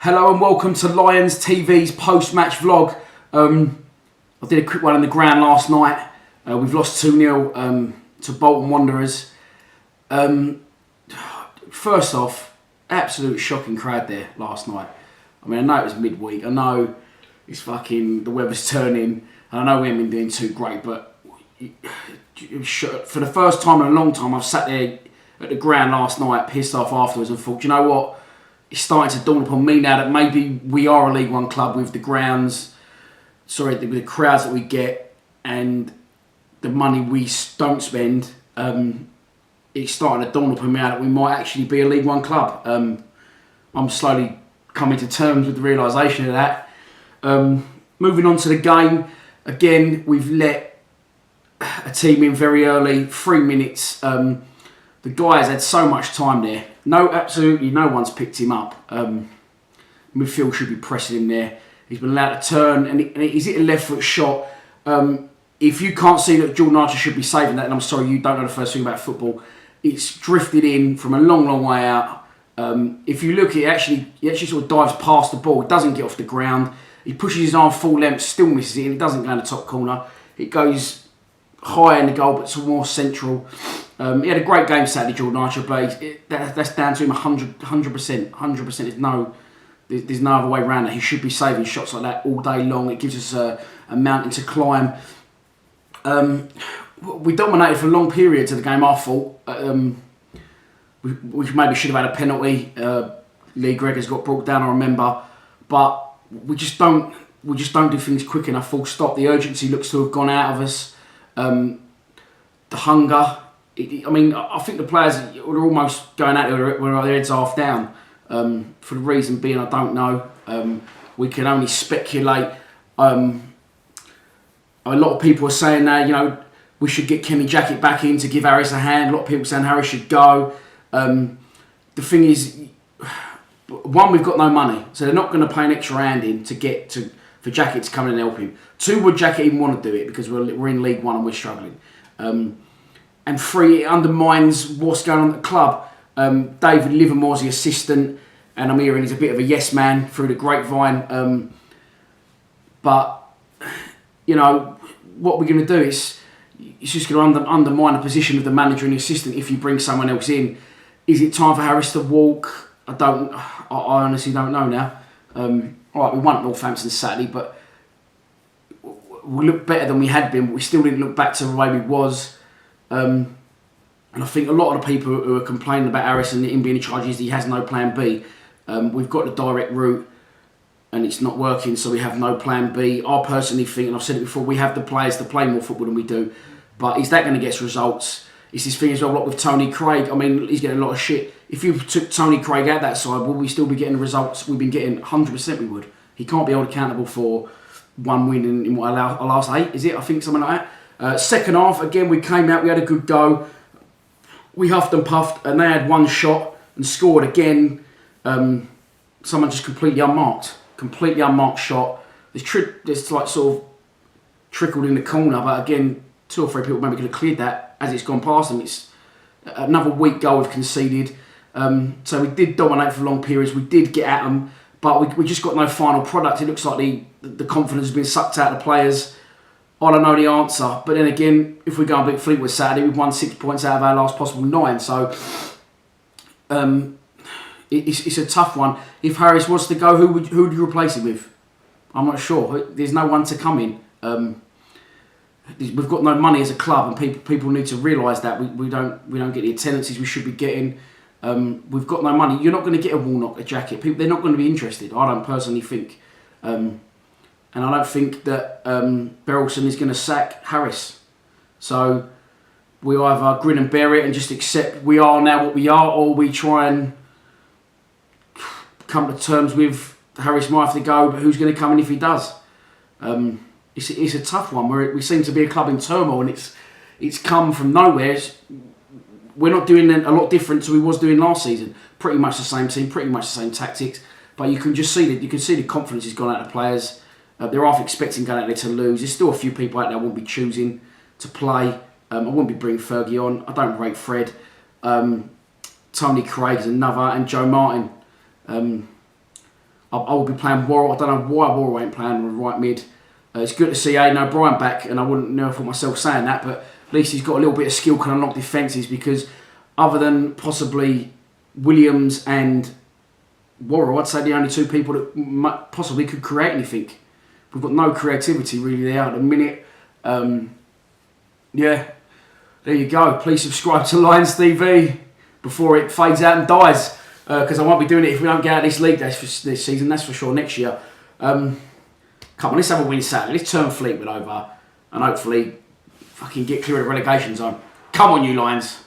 Hello and welcome to Lions TV's post-match vlog. I did a quick one in the ground last night. We've lost 2-0 to Bolton Wanderers. First off, absolute shocking crowd there last night. I mean, I know it was midweek. I know it's the weather's turning. And I know we haven't been doing too great, but for the first time in a long time, I've sat there at the ground last night, pissed off afterwards, and thought, you know what? It's starting to dawn upon me now that maybe we are a League One club with the crowds that we get and the money we don't spend. It's starting to dawn upon me now that we might actually be a League One club. I'm slowly coming to terms with the realisation of that. Moving on to the game, again, we've let a team in very early, 3 minutes. The guys had so much time there. Absolutely no one's picked him up. Midfield should be pressing him there. He's been allowed to turn, and he's hit a left foot shot. If you can't see that Jordan Archer should be saving that, and I'm sorry, you don't know the first thing about football, it's drifted in from a long, long way out. If you look, he actually sort of dives past the ball. It doesn't get off the ground. He pushes his arm full length, still misses it, and it doesn't go in the top corner. It goes high in the goal, but it's more central. He had a great game Saturday, Jordan Archer, but that's down to him 100%. 100%. There's no other way around it. He should be saving shots like that all day long. It gives us a mountain to climb. We dominated for long periods of the game, I thought. We maybe should have had a penalty. Lee Gregor's got brought down, I remember. But we just don't do things quick enough, full stop. The urgency looks to have gone out of us. The hunger. I think the players are almost going out there with their heads half down. For the reason being, I don't know. We can only speculate. A lot of people are saying now, we should get Jackett back in to give Harris a hand. A lot of people saying Harris should go. The thing is, one, we've got no money, so they're not going to pay an extra hand in for Jackett to come in and help him. Two, would Jackett even want to do it because we're in League One and we're struggling. And three, it undermines what's going on at the club. David Livermore's the assistant, and I'm hearing he's a bit of a yes man through the grapevine. But what we're going to do is it's just going to undermine the position of the manager and the assistant if you bring someone else in. Is it time for Harris to walk? I honestly don't know now. All right, we won at Northampton Saturday, but we looked better than we had been. But we still didn't look back to the way we was. And I think a lot of the people who are complaining about Harris and him being in charge is he has no plan B. We've got the direct route and it's not working, so we have no plan B. I personally think, and I've said it before, we have the players to play more football than we do. But is that going to get us results? It's this thing as well, like with Tony Craig. I mean, he's getting a lot of shit. If you took Tony Craig out that side, will we still be getting the results we've been getting? 100% we would. He can't be held accountable for one win in what, our last 8, is it? I think something like that. Second half, again, we came out, we had a good go. We huffed and puffed, and they had one shot and scored again. Someone just completely unmarked shot. There's like sort of trickled in the corner, but again, 2 or 3 people maybe could have cleared that as it's gone past them. It's another weak goal we've conceded. So we did dominate for long periods. We did get at them, but we just got no final product. It looks like the confidence has been sucked out of the players. I don't know the answer, but then again, if we go and beat Fleetwood Saturday, we've won 6 points out of our last possible 9. So it's a tough one. If Harris was to go, who would you replace him with? I'm not sure. There's no one to come in. We've got no money as a club, and people need to realise that we don't get the attendances we should be getting. We've got no money. You're not going to get a Warnock, a Jackett. They're not going to be interested. I don't personally think. And I don't think that Berylson is going to sack Harris. So we either grin and bear it and just accept we are now what we are, or we try and come to terms with Harris might have to go, but who's going to come in if he does? It's a tough one. We seem to be a club in turmoil, and it's come from nowhere. We're not doing a lot different to we was doing last season. Pretty much the same team, pretty much the same tactics, but you can just see that the confidence has gone out of players. They're half expecting going out there to lose. There's still a few people out there I won't be choosing to play. I won't be bringing Fergie on. I don't rate Fred. Tony Craig's another, and Joe Martin. I will be playing Worrell. I don't know why Worrell ain't playing on the right mid. It's good to see Aidan O'Brien back, and I wouldn't never thought myself saying that, but at least he's got a little bit of skill, can unlock defences, because other than possibly Williams and Worrell, I'd say the only two people that possibly could create anything. We've got no creativity really there at the minute. Yeah, there you go. Please subscribe to Lions TV before it fades out and dies, because I won't be doing it if we don't get out of this league this season, that's for sure, next year. Come on, let's have a win Saturday. Let's turn Fleetwood over and hopefully fucking get clear of the relegation zone. Come on, you Lions.